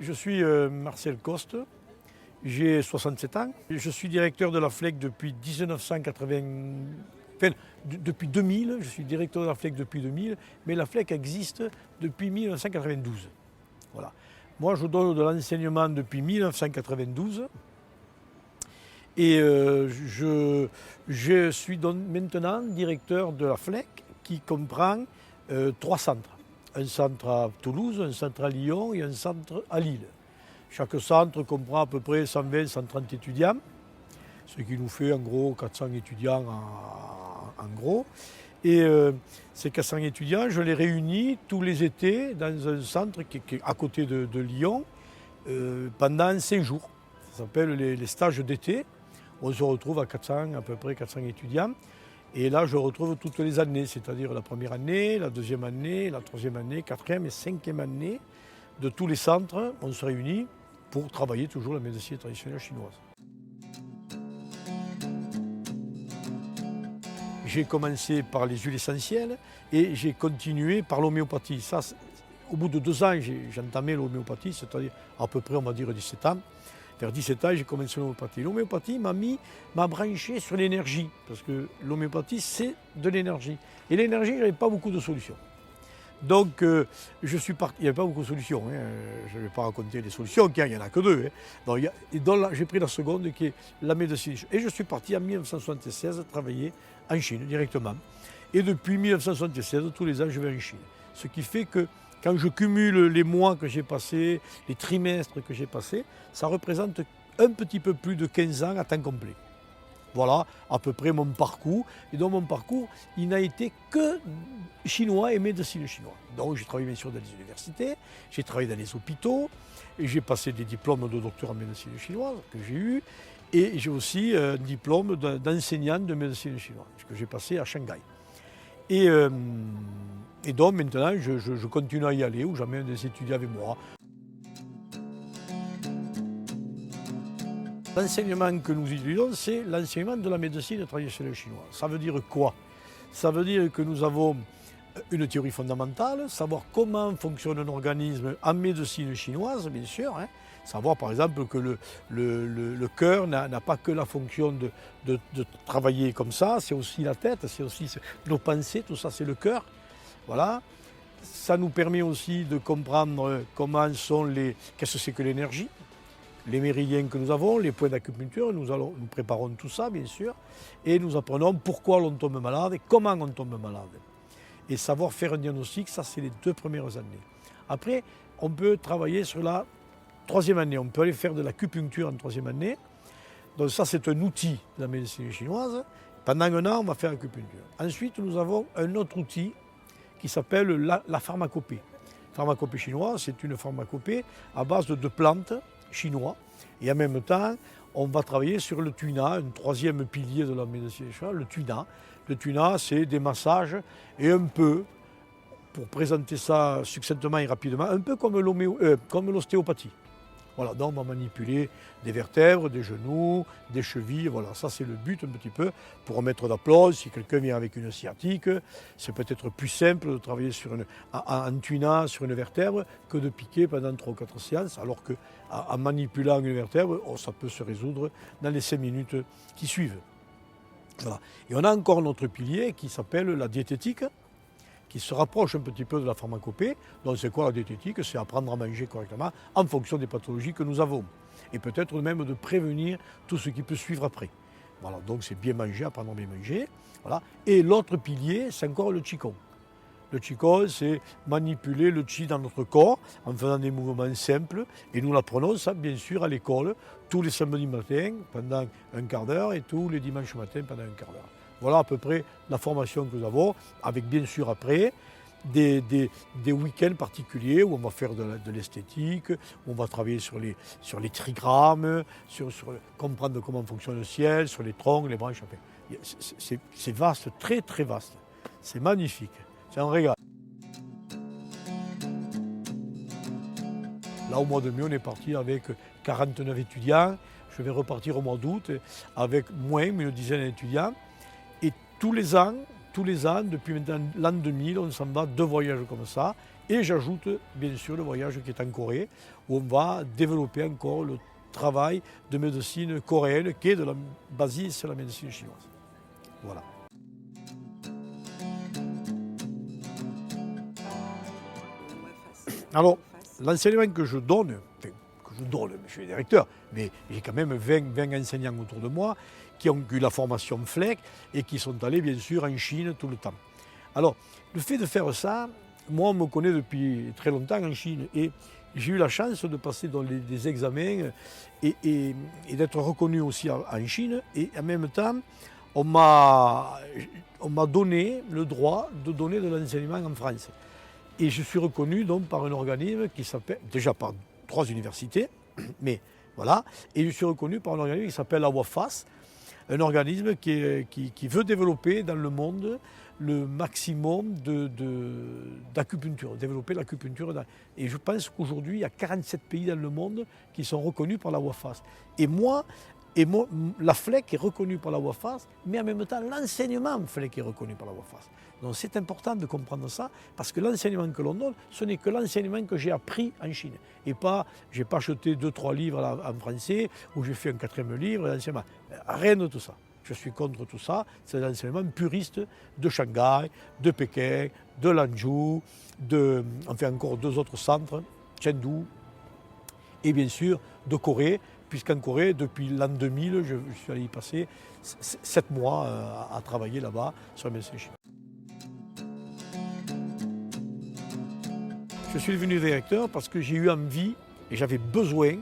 Je suis Marcel Coste, j'ai 67 ans. Je suis directeur de la FLEC depuis 1980, enfin, depuis 2000. Je suis directeur de la FLEC depuis 2000, mais la FLEC existe depuis 1992. Voilà. Moi, je donne de l'enseignement depuis 1992 et je suis donc maintenant directeur de la FLEC qui comprend 3 centres. Un centre à Toulouse, un centre à Lyon et un centre à Lille. Chaque centre comprend à peu près 120-130 étudiants, ce qui nous fait en gros 400 étudiants en gros. Et ces 400 étudiants, je les réunis tous les étés dans un centre qui est à côté de Lyon pendant 5 jours. Ça s'appelle les stages d'été. On se retrouve à peu près 400 étudiants. Et là, je retrouve toutes les années, c'est-à-dire la première année, la deuxième année, la troisième année, quatrième et cinquième année de tous les centres. On se réunit pour travailler toujours la médecine traditionnelle chinoise. J'ai commencé par les huiles essentielles et j'ai continué par l'homéopathie. Ça, au bout de 2 ans, j'ai entamé l'homéopathie, c'est-à-dire à peu près, on va dire, 17 ans. Vers 17 ans, j'ai commencé l'homéopathie. L'homéopathie m'a branché sur l'énergie, parce que l'homéopathie, c'est de l'énergie. Et l'énergie, il n'y avait pas beaucoup de solutions. Donc, je suis parti. Il n'y avait pas beaucoup de solutions. Hein. Je ne vais pas raconter les solutions, car il n'y en a que 2. Hein. Donc, et donc là, j'ai pris la seconde, qui est la médecine. Et je suis parti en 1976 travailler en Chine directement. Et depuis 1976, tous les ans, je vais en Chine. Ce qui fait que quand je cumule les mois que j'ai passés, les trimestres que j'ai passés, ça représente un petit peu plus de 15 ans à temps complet. Voilà à peu près mon parcours. Et dans mon parcours, il n'a été que chinois et médecine chinoise. Donc j'ai travaillé bien sûr dans les universités, j'ai travaillé dans les hôpitaux, et j'ai passé des diplômes de docteur en médecine chinoise que j'ai eu, et j'ai aussi un diplôme d'enseignant de médecine chinoise que j'ai passé à Shanghai. Et donc maintenant, je continue à y aller, où j'amène des étudiants avec moi. L'enseignement que nous utilisons, c'est l'enseignement de la médecine traditionnelle chinoise. Ça veut dire quoi? Ça veut dire que nous avons une théorie fondamentale, savoir comment fonctionne un organisme en médecine chinoise, bien sûr. Hein. Savoir par exemple que le cœur n'a pas que la fonction de travailler comme ça, c'est aussi la tête, c'est aussi nos pensées, tout ça c'est le cœur. Voilà. Ça nous permet aussi de comprendre comment qu'est-ce que c'est que l'énergie, les méridiens que nous avons, les points d'acupuncture, nous préparons tout ça bien sûr, et nous apprenons pourquoi l'on tombe malade et comment on tombe malade. Et savoir faire un diagnostic, ça c'est les 2 premières années. Après, on peut travailler sur la 3e année, on peut aller faire de l'acupuncture en 3e année. Donc ça c'est un outil de la médecine chinoise. Pendant 1 an, on va faire l'acupuncture. Ensuite, nous avons un autre outil qui s'appelle la pharmacopée. La pharmacopée chinoise, c'est une pharmacopée à base de plantes chinoises. Et en même temps, on va travailler sur le tuina, un 3e pilier de la médecine chinoise, le tuina. Le tuina, c'est des massages et un peu, pour présenter ça succinctement et rapidement, un peu comme l'ostéopathie. Voilà, donc on va manipuler des vertèbres, des genoux, des chevilles, voilà, ça c'est le but un petit peu pour remettre d'aplomb. Si quelqu'un vient avec une sciatique, c'est peut-être plus simple de travailler en tuina sur une vertèbre que de piquer pendant 3 ou 4 séances, alors qu'en manipulant une vertèbre, ça peut se résoudre dans les 5 minutes qui suivent. Voilà. Et on a encore notre pilier qui s'appelle la diététique, qui se rapproche un petit peu de la pharmacopée. Donc c'est quoi la diététique? C'est apprendre à manger correctement en fonction des pathologies que nous avons. Et peut-être même de prévenir tout ce qui peut suivre après. Voilà, donc c'est bien manger, apprendre à bien manger. Voilà. Et l'autre pilier, c'est encore le Qigong. Le Qigong, c'est manipuler le Qi dans notre corps en faisant des mouvements simples. Et nous l'apprenons ça, bien sûr, à l'école, tous les samedis matins pendant 1 quart d'heure et tous les dimanches matins pendant 1 quart d'heure. Voilà à peu près la formation que nous avons, avec bien sûr après des week-ends particuliers où on va faire de l'esthétique, où on va travailler sur les trigrammes, sur comprendre comment fonctionne le ciel, sur les troncs, les branches. Enfin, c'est vaste, très très vaste. C'est magnifique, c'est un régal. Là, au mois de mai, on est parti avec 49 étudiants. Je vais repartir au mois d'août avec moins, mais une dizaine d'étudiants. Et tous les ans, depuis maintenant l'an 2000, on s'en va 2 voyages comme ça. Et j'ajoute bien sûr le voyage qui est en Corée, où on va développer encore le travail de médecine coréenne qui est basé sur la médecine chinoise. Voilà. Alors, l'enseignement que je donne, je suis directeur, mais j'ai quand même 20 enseignants autour de moi qui ont eu la formation FLEC et qui sont allés bien sûr en Chine tout le temps. Alors, le fait de faire ça, moi on me connaît depuis très longtemps en Chine et j'ai eu la chance de passer dans des examens et d'être reconnu aussi en Chine et en même temps on m'a donné le droit de donner de l'enseignement en France. Et je suis reconnu donc par un organisme qui s'appelle, déjà par 3 universités, mais voilà, et je suis reconnu par un organisme qui s'appelle la WAFAS, un organisme qui veut développer dans le monde le maximum d'acupuncture, développer l'acupuncture. Et je pense qu'aujourd'hui, il y a 47 pays dans le monde qui sont reconnus par la WAFAS. La FLEC est reconnue par la WAFAS, mais en même temps, l'enseignement FLEC est reconnu par la WAFAS. Donc c'est important de comprendre ça, parce que l'enseignement que l'on donne, ce n'est que l'enseignement que j'ai appris en Chine. Et pas, je n'ai pas acheté 2-3 livres en français, ou j'ai fait un 4e livre d'enseignement. Rien de tout ça. Je suis contre tout ça. C'est l'enseignement puriste de Shanghai, de Pékin, de Lanzhou, enfin encore 2 autres centres, Chengdu, et bien sûr de Corée, puisqu'en Corée, depuis l'an 2000, je suis allé y passer 7 mois à travailler là-bas sur la médecine chinoise. Je suis devenu directeur parce que j'ai eu envie et j'avais besoin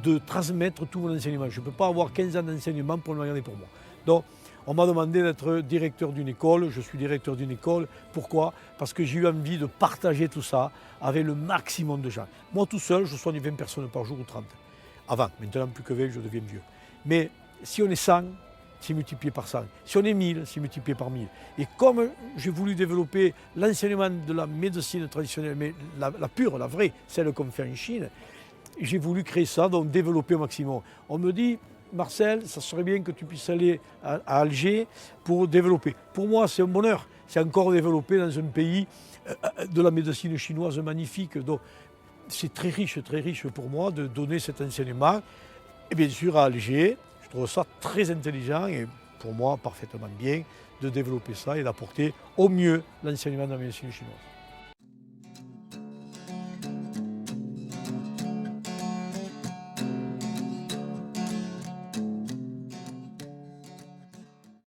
de transmettre tout mon enseignement. Je ne peux pas avoir 15 ans d'enseignement pour le garder pour moi. Donc, on m'a demandé d'être directeur d'une école. Je suis directeur d'une école. Pourquoi? Parce que j'ai eu envie de partager tout ça avec le maximum de gens. Moi, tout seul, je soigne 20 personnes par jour ou 30. Avant, maintenant plus que 20, je deviens vieux. Mais si on est 100, c'est multiplié par 100. Si on est 1000, c'est multiplié par 1000. Et comme j'ai voulu développer l'enseignement de la médecine traditionnelle, mais la pure, la vraie, celle qu'on fait en Chine, j'ai voulu créer ça, donc développer au maximum. On me dit, Marcel, ça serait bien que tu puisses aller à Alger pour développer. Pour moi, c'est un bonheur. C'est encore développé dans un pays de la médecine chinoise magnifique. Donc, c'est très riche pour moi de donner cet enseignement. Et bien sûr, à Alger, je trouve ça très intelligent et pour moi parfaitement bien de développer ça et d'apporter au mieux l'enseignement de la médecine chinoise.